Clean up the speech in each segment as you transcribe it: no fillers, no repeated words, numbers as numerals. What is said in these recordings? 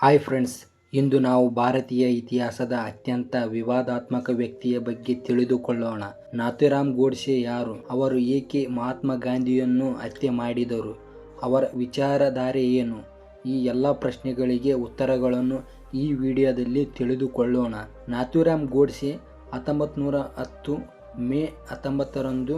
Hi friends, ಇಂದು ನಾವು ಭಾರತೀಯ ಇತಿಹಾಸದ ಅತ್ಯಂತ ವಿವಾದಾತ್ಮಕ ವ್ಯಕ್ತಿಯ ಬಗ್ಗೆ ತಿಳಿದುಕೊಳ್ಳೋಣ. ನಾಥೂರಾಮ್ ಗೋಡ್ಸೆ ಯಾರು? ಅವರು ಏಕೆ ಮಹಾತ್ಮ ಗಾಂಧಿಯನ್ನು ಹತ್ಯೆ ಮಾಡಿದರು? ಅವರ ವಿಚಾರಧಾರೆ ಏನು? ಈ ಎಲ್ಲ ಪ್ರಶ್ನೆಗಳಿಗೆ ಉತ್ತರಗಳನ್ನು ಈ ವಿಡಿಯೋದಲ್ಲಿ ತಿಳಿದುಕೊಳ್ಳೋಣ. ನಾಥೂರಾಮ್ ಗೋಡ್ಸೆ 1910 ಮೇ 19ರಂದು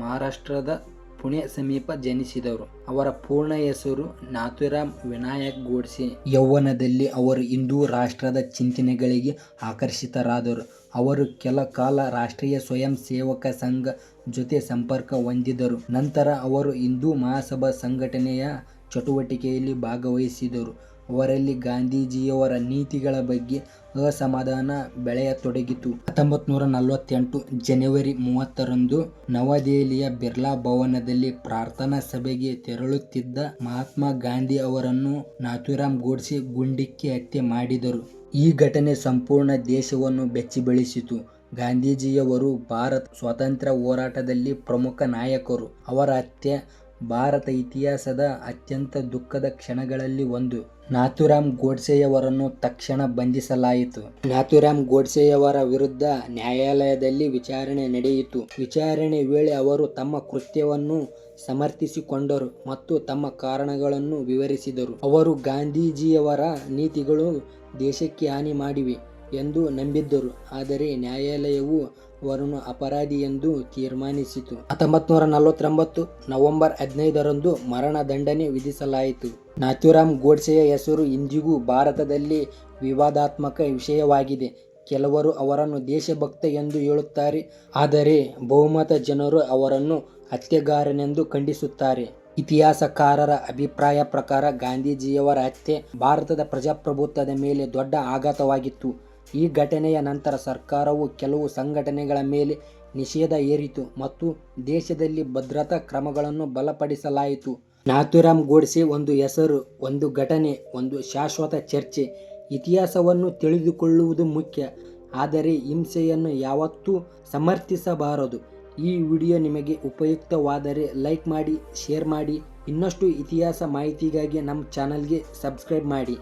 ಮಹಾರಾಷ್ಟ್ರದ ಪುಣೆ ಸಮೀಪ ಜನಿಸಿದರು. ಅವರ ಪೂರ್ಣ ಹೆಸರು ನಾಥೂರಾಮ್ ವಿನಾಯಕ್ ಗೋಡ್ಸೆ. ಯೌವನದಲ್ಲಿ ಅವರು ಹಿಂದೂ ರಾಷ್ಟ್ರದ ಚಿಂತನೆಗಳಿಗೆ ಆಕರ್ಷಿತರಾದರು. ಅವರು ಕೆಲ ಕಾಲ ರಾಷ್ಟ್ರೀಯ ಸ್ವಯಂ ಸೇವಕ ಸಂಘ ಜೊತೆ ಸಂಪರ್ಕ ಹೊಂದಿದರು. ನಂತರ ಅವರು ಹಿಂದೂ ಮಹಾಸಭಾ ಸಂಘಟನೆಯ ಚಟುವಟಿಕೆಯಲ್ಲಿ ಭಾಗವಹಿಸಿದರು. ಅವರಲ್ಲಿ ಗಾಂಧೀಜಿಯವರ ನೀತಿಗಳ ಬಗ್ಗೆ ಅಸಮಾಧಾನ ಬೆಳೆಯತೊಡಗಿತು. 1948 ಜನವರಿ 30ರಂದು ನವದೆಹಲಿಯ ಬಿರ್ಲಾ ಭವನದಲ್ಲಿ ಪ್ರಾರ್ಥನಾ ಸಭೆಗೆ ತೆರಳುತ್ತಿದ್ದ ಮಹಾತ್ಮ ಗಾಂಧಿ ಅವರನ್ನು ನಾಥೂರಾಮ್ ಗೋಡ್ಸೆ ಗುಂಡಿಕ್ಕಿ ಹತ್ಯೆ ಮಾಡಿದರು. ಈ ಘಟನೆ ಸಂಪೂರ್ಣ ದೇಶವನ್ನು ಬೆಚ್ಚಿಬೀಳಿಸಿತು. ಗಾಂಧೀಜಿಯವರು ಭಾರತ ಸ್ವಾತಂತ್ರ್ಯ ಹೋರಾಟದಲ್ಲಿ ಪ್ರಮುಖ ನಾಯಕರು. ಅವರ ಹತ್ಯೆ ಭಾರತ ಇತಿಹಾಸದ ಅತ್ಯಂತ ದುಃಖದ ಕ್ಷಣಗಳಲ್ಲಿ ಒಂದು. ನಾಥೂರಾಮ್ ಗೋಡ್ಸೆಯವರನ್ನು ತಕ್ಷಣ ಬಂಧಿಸಲಾಯಿತು. ನಾಥೂರಾಮ್ ಗೋಡ್ಸೆಯವರ ವಿರುದ್ಧ ನ್ಯಾಯಾಲಯದಲ್ಲಿ ವಿಚಾರಣೆ ನಡೆಯಿತು. ವಿಚಾರಣೆ ವೇಳೆ ಅವರು ತಮ್ಮ ಕೃತ್ಯವನ್ನು ಸಮರ್ಥಿಸಿಕೊಂಡರು ಮತ್ತು ತಮ್ಮ ಕಾರಣಗಳನ್ನು ವಿವರಿಸಿದರು. ಅವರು ಗಾಂಧೀಜಿಯವರ ನೀತಿಗಳು ದೇಶಕ್ಕೆ ಹಾನಿ ಮಾಡಿವೆ ಎಂದು ನಂಬಿದ್ದರು. ಆದರೆ ನ್ಯಾಯಾಲಯವು ಅವರನ್ನು ಅಪರಾಧಿ ಎಂದು ತೀರ್ಮಾನಿಸಿತು. 1949 ನವೆಂಬರ್ 15ರಂದು ಮರಣ ದಂಡನೆ ವಿಧಿಸಲಾಯಿತು. ನಾಥೂರಾಮ್ ಗೋಡ್ಸೆಯ ಹೆಸರು ಇಂದಿಗೂ ಭಾರತದಲ್ಲಿ ವಿವಾದಾತ್ಮಕ ವಿಷಯವಾಗಿದೆ. ಕೆಲವರು ಅವರನ್ನು ದೇಶಭಕ್ತ ಎಂದು ಹೇಳುತ್ತಾರೆ, ಆದರೆ ಬಹುಮತ ಜನರು ಅವರನ್ನು ಹತ್ಯೆಗಾರನೆಂದು ಖಂಡಿಸುತ್ತಾರೆ. ಇತಿಹಾಸಕಾರರ ಅಭಿಪ್ರಾಯ ಪ್ರಕಾರ ಗಾಂಧೀಜಿಯವರ ಹತ್ಯೆ ಭಾರತದ ಪ್ರಜಾಪ್ರಭುತ್ವದ ಮೇಲೆ ದೊಡ್ಡ ಆಘಾತವಾಗಿತ್ತು. ಈ ಘಟನೆಯ ನಂತರ ಸರ್ಕಾರವು ಕೆಲವು ಸಂಘಟನೆಗಳ ಮೇಲೆ ನಿಷೇಧ ಹೇರಿತು ಮತ್ತು ದೇಶದಲ್ಲಿ ಭದ್ರತಾ ಕ್ರಮಗಳನ್ನು ಬಲಪಡಿಸಲಾಯಿತು. ನಾಥೂರಾಮ್ ಗೋಡ್ಸೆ ಒಂದು ಹೆಸರು, ಒಂದು ಘಟನೆ, ಒಂದು ಶಾಶ್ವತ ಚರ್ಚೆ. ಇತಿಹಾಸವನ್ನು ತಿಳಿದುಕೊಳ್ಳುವುದು ಮುಖ್ಯ, ಆದರೆ ಹಿಂಸೆಯನ್ನು ಯಾವತ್ತೂ ಸಮರ್ಥಿಸಬಾರದು. ಈ ವಿಡಿಯೋ ನಿಮಗೆ ಉಪಯುಕ್ತವಾದರೆ ಲೈಕ್ ಮಾಡಿ, ಶೇರ್ ಮಾಡಿ. ಇನ್ನಷ್ಟು ಇತಿಹಾಸ ಮಾಹಿತಿಗಾಗಿ ನಮ್ಮ ಚಾನಲ್ಗೆ ಸಬ್ಸ್ಕ್ರೈಬ್ ಮಾಡಿ.